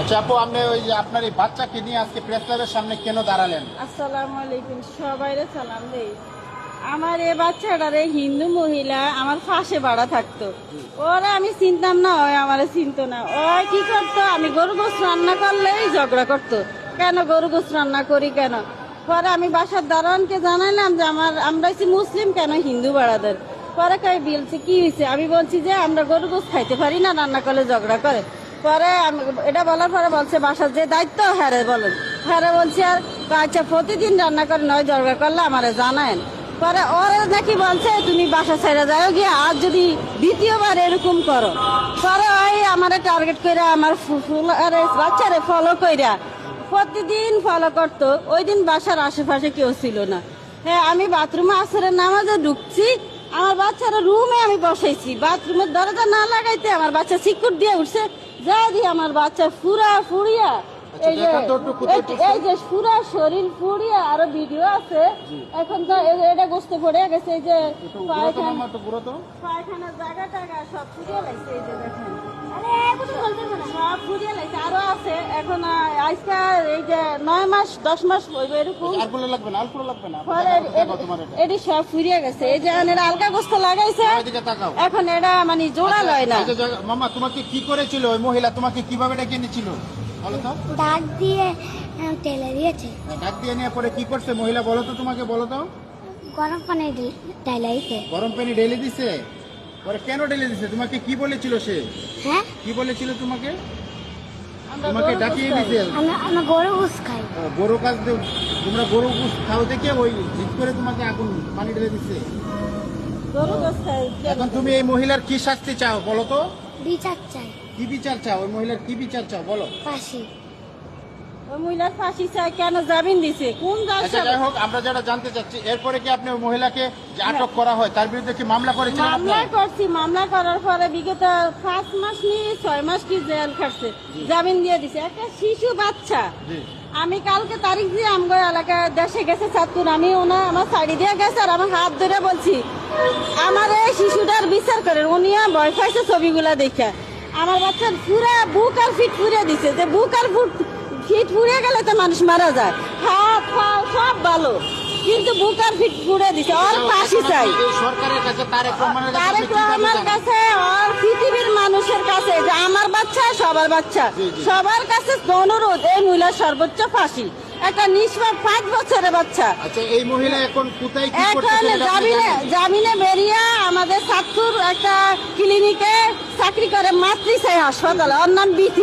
আচ্ছা আপু, আপনি ওই যে আপনার এই বাচ্চাকে নিয়ে আজকে প্রেস ক্লাবের সামনে কেন দাঁড়ালেন? আসসালামু আলাইকুম, সবাইরে সালাম দেই। আমার এই বাচ্চাটারে হিন্দু মহিলা আমার পাশে বাড়া থাকতো, ওরা আমি চিনতাম না, ওই আমারে চিনতো না। ওই কি করতো, আমি গরু গোস রান্না করলেই ঝগড়া করতো, কেন গরু গোস রান্না করি কেন। পরে আমি বাসার দারোয়ানকে জানাইলাম যে আমরা হচ্ছি মুসলিম, কেন হিন্দু বাড়াদের। পরে কই বলছে কি হয়েছে, আমি বলছি যে আমরা গরু গোস খাইতে পারি না, রান্না করলে ঝগড়া করে। পরে এটা বলার পরে বলছে বাসার যে দায়িত্ব হ্যারে বলেন, হ্যারে বলছি আর আচ্ছা প্রতিদিন রান্না করে নয় দরকার করলে আমারে জানায়েন। পরে ওরা নাকি বলছে তুমি বাসা ছেড়ে যাও গিয়ে, আর যদি দ্বিতীয়বার এরকম করো। পরে ওই আমারে টার্গেট করে আমার বাচ্চারে ফলো কইরা প্রতিদিন ফলো করতো। ওই দিন বাসার আশেপাশে কেউ ছিল না। হ্যাঁ, আমি বাথরুমে আসরের নামাজে ঢুকছি, আমার বাচ্চারা রুমে আমি বসাইছি, বাথরুমের দরজা না লাগাইতে আমার বাচ্চা সিকুর দিয়ে উঠছে, যা দিয়ে আমার বাচ্চা ফুরিয়া এই যে পুরা শরীর ফুরিয়া, আরো ভিডিও আছে। এখন তো এটা গোস্ত পড়ে গেছে, এই যে পায়খানার জায়গা টাগা সব ফুরিয়ে লাগছে, এই যে দেখেন সব ফুরিয়ে লাগছে, আরো আছে। এখন আজকে এই যে 9 মাস 10 মাস হইবে এরকম, এটি সব ফুরিয়ে গেছে। এই যে এটা আলকা গোস্ত লাগাইছে, এখন এটা মানে জোড়া লয় না। মামা তোমাকে কি করেছিল ওই মহিলা, তোমাকে কিভাবে ডেকে এনেছিল বলো তো? ডাক দিয়ে তেলে দিয়েছে। ডাক দিয়ে নিয়ে পরে কি করছে মহিলা বলো তো, তোমাকে বলো তো? গরম পানি ঢালাইছে। গরম পানি ঢেলে দিছে? পরে কেন ঢেলে দিছে? তোমাকে কি বলেছিল সে? হ্যাঁ, কি বলেছিল তোমাকে? তোমাকে ডাকিয়ে দিছে? আমরা গরু গোস খাই। গরু কাজ তোমরা গরু গোস খাও দেখে ওই জিদ করে তোমাকে আগুন পানি ঢেলে দিছে। গরু গোস্ত এখন তুমি এই মহিলার কি শাস্তি চাও বলো তো? বিচার চাই। কি বিচার চাও? ওই মহিলার কি বিচার চাও বলো? ফাঁসি। ওই মহিলার ফাঁসি চাই, কেন জামিন দিছে, কোন আচ্ছা যাই হোক, আমরা যেটা জানতে চাচ্ছি, এরপরে কি আপনি ওই মহিলাকে যে আটক করা হয় তার বিরুদ্ধে কি মামলা করেছিলেন? মামলা করছি, মামলা করার পরে বিগত 5 মাস নি 6 মাস কি জেল খাটছে, জামিন দিয়ে দিছে। একটা শিশু বাচ্চা, আমি কালকে তারিখ দিয়ে আমগো এলাকায় দেশে গেছে চাঁদপুর, আমি আমার শাড়ি দিয়ে গেছে আর আমার হাত ধরে বলছি আমার এই শিশুটার বিচার করেন। উনিও ভয় পাইছে ছবিগুলা দেখে। আমার বাচ্চার পুরা বুক আর ফিট ফুরিয়ে দিছে, যে বুক আর ফিট ফুরিয়ে গেলে তো মানুষ মারা যায়, হাত পা সব ভালো, কিন্তু বুক আর ফিট ফুরিয়ে দিছে। ওর ফাঁসি চাই সরকারের কাছে, তারেক রহমানের কাছে, আর পৃথিবীর মানুষের কাছে, যে আমার বাচ্চা সবার বাচ্চা, সবার কাছে অনুরোধ এই মহিলার সর্বোচ্চ ফাঁসি। একটা নিষ্পাপ 5 বছরের বাচ্চা। আচ্ছা এই মহিলা এখন কোথায় কি এখন করতেছে? জামিনে বেরিয়ে আমাদের চাঁদপুর একটা ক্লিনিকে চাকরি করে, মাতৃসাই হাসপাতালে, ওর নাম বিথি।